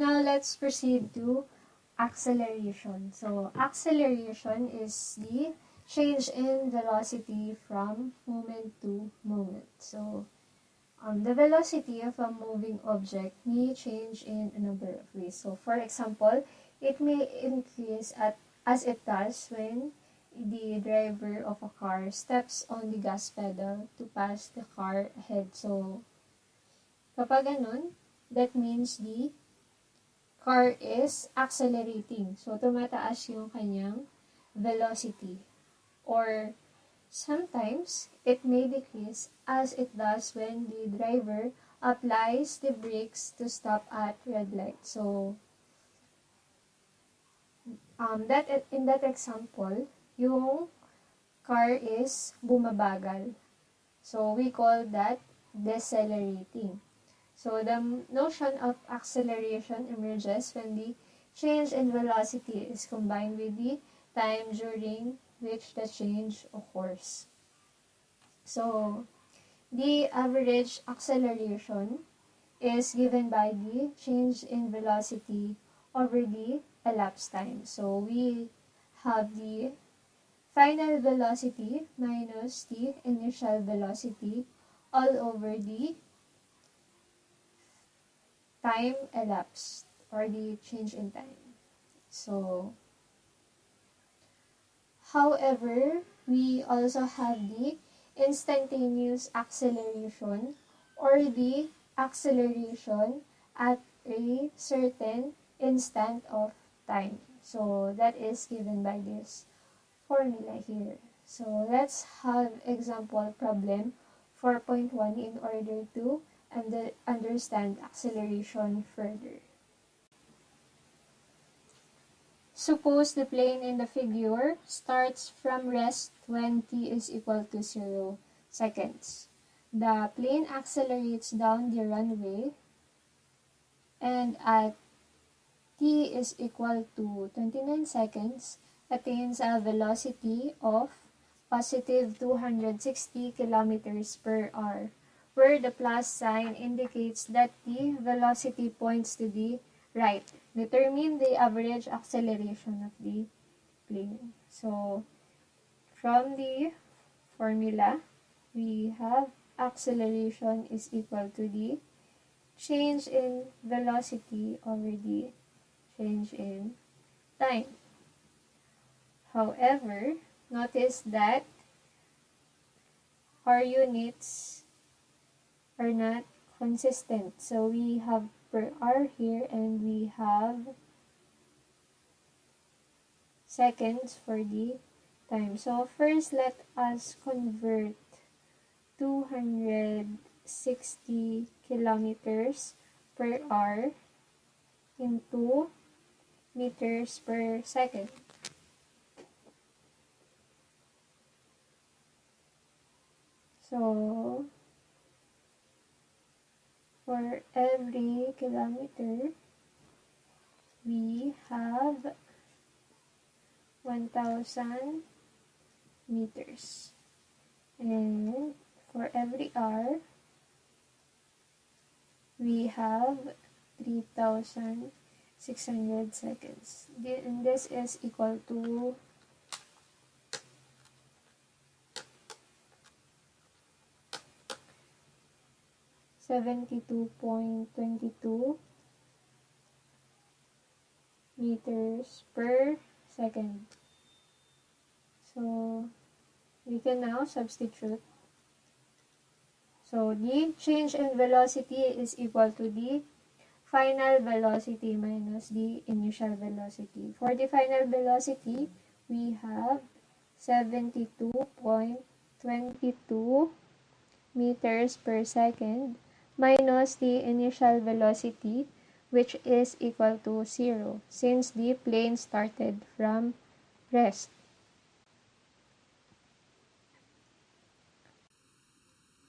Now, let's proceed to acceleration. So, acceleration is the change in velocity from moment to moment. So, the velocity of a moving object may change in a number of ways. So, for example, it may increase as it does when the driver of a car steps on the gas pedal to pass the car ahead. So, kapag ganun, that means the car is accelerating. So, tumataas yung kanyang velocity. Or, sometimes, it may decrease as it does when the driver applies the brakes to stop at red light. So, in that example, yung car is bumabagal. So, we call that decelerating. So, the notion of acceleration emerges when the change in velocity is combined with the time during which the change occurs. So, the average acceleration is given by the change in velocity over the elapsed time. So, we have the final velocity minus the initial velocity all over the time elapsed or the change in time. So, however, we also have the instantaneous acceleration or the acceleration at a certain instant of time. So, that is given by this formula here. So, let's have example problem 4.1 in order to understand acceleration further. Suppose the plane in the figure starts from rest when t is equal to 0 seconds. The plane accelerates down the runway and at t is equal to 29 seconds attains a velocity of positive 260 kilometers per hour, where the plus sign indicates that the velocity points to the right. Determine the average acceleration of the plane. So, from the formula, we have acceleration is equal to the change in velocity over the change in time. However, notice that our units are not consistent. So, we have per hour here and we have seconds for the time. So, first let us convert 260 kilometers per hour into meters per second. So, for every kilometer, we have 1,000 meters. And for every hour, we have 3,600 seconds. And this is equal to 72.22 meters per second. So, we can now substitute. So, the change in velocity is equal to the final velocity minus the initial velocity. For the final velocity, we have 72.22 meters per second minus the initial velocity, which is equal to 0 since the plane started from rest.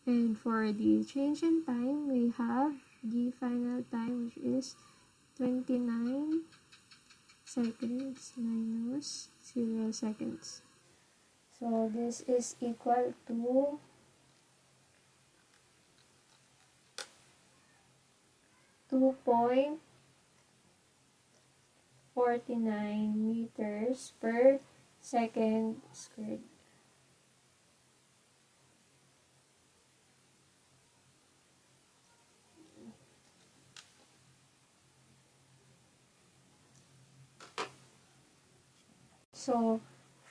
And for the change in time, we have the final time, which is 29 seconds minus 0 seconds. So this is equal to 2.5 49 meters per second squared. So,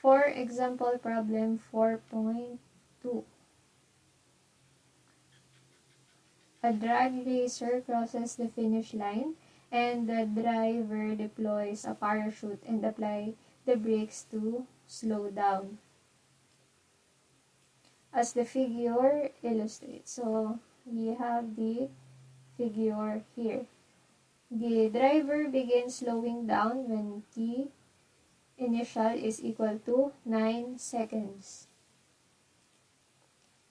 for example problem 4.2. A drag racer crosses the finish line and the driver deploys a parachute and apply the brakes to slow down, as the figure illustrates. So, we have the figure here. The driver begins slowing down when t initial is equal to 9 seconds.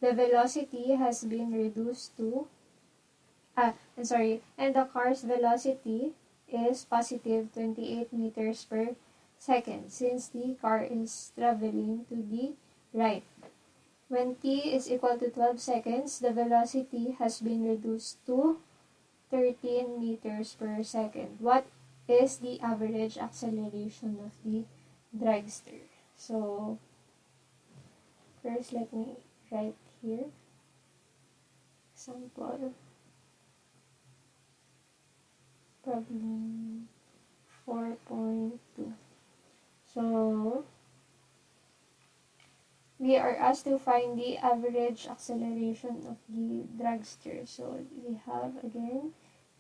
The velocity has been reduced to, and the car's velocity is positive 28 meters per second since the car is traveling to the right. When t is equal to 12 seconds, the velocity has been reduced to 13 meters per second. What is the average acceleration of the dragster? So, first let me write here. Example. Problem 4.2. So, we are asked to find the average acceleration of the dragster. So, we have again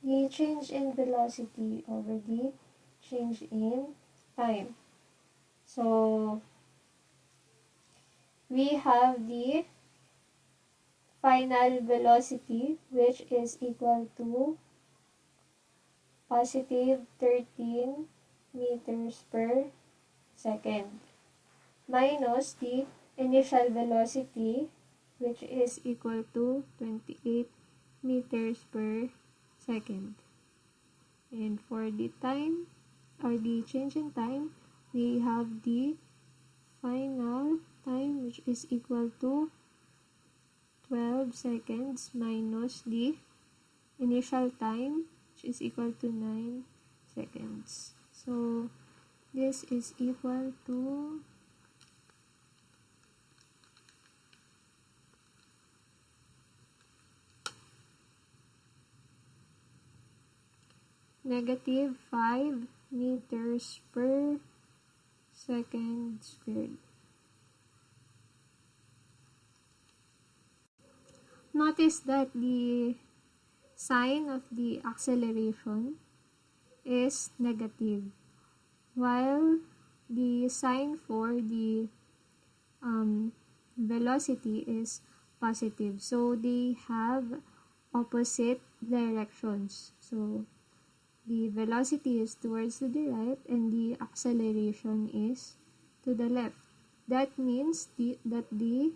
the change in velocity over the change in time. So, we have the final velocity, which is equal to positive 13 meters per second, minus the initial velocity, which is equal to 28 meters per second. And for the time, or the change in time, we have the final time, which is equal to 12 seconds minus the initial time, which is equal to 9 seconds. So, this is equal to negative 5 meters per second squared. Notice that the sign of the acceleration is negative, while the sign for the velocity is positive. So, they have opposite directions. So, the velocity is towards the right and the acceleration is to the left. That means that the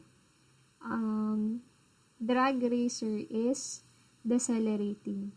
drag racer is decelerating.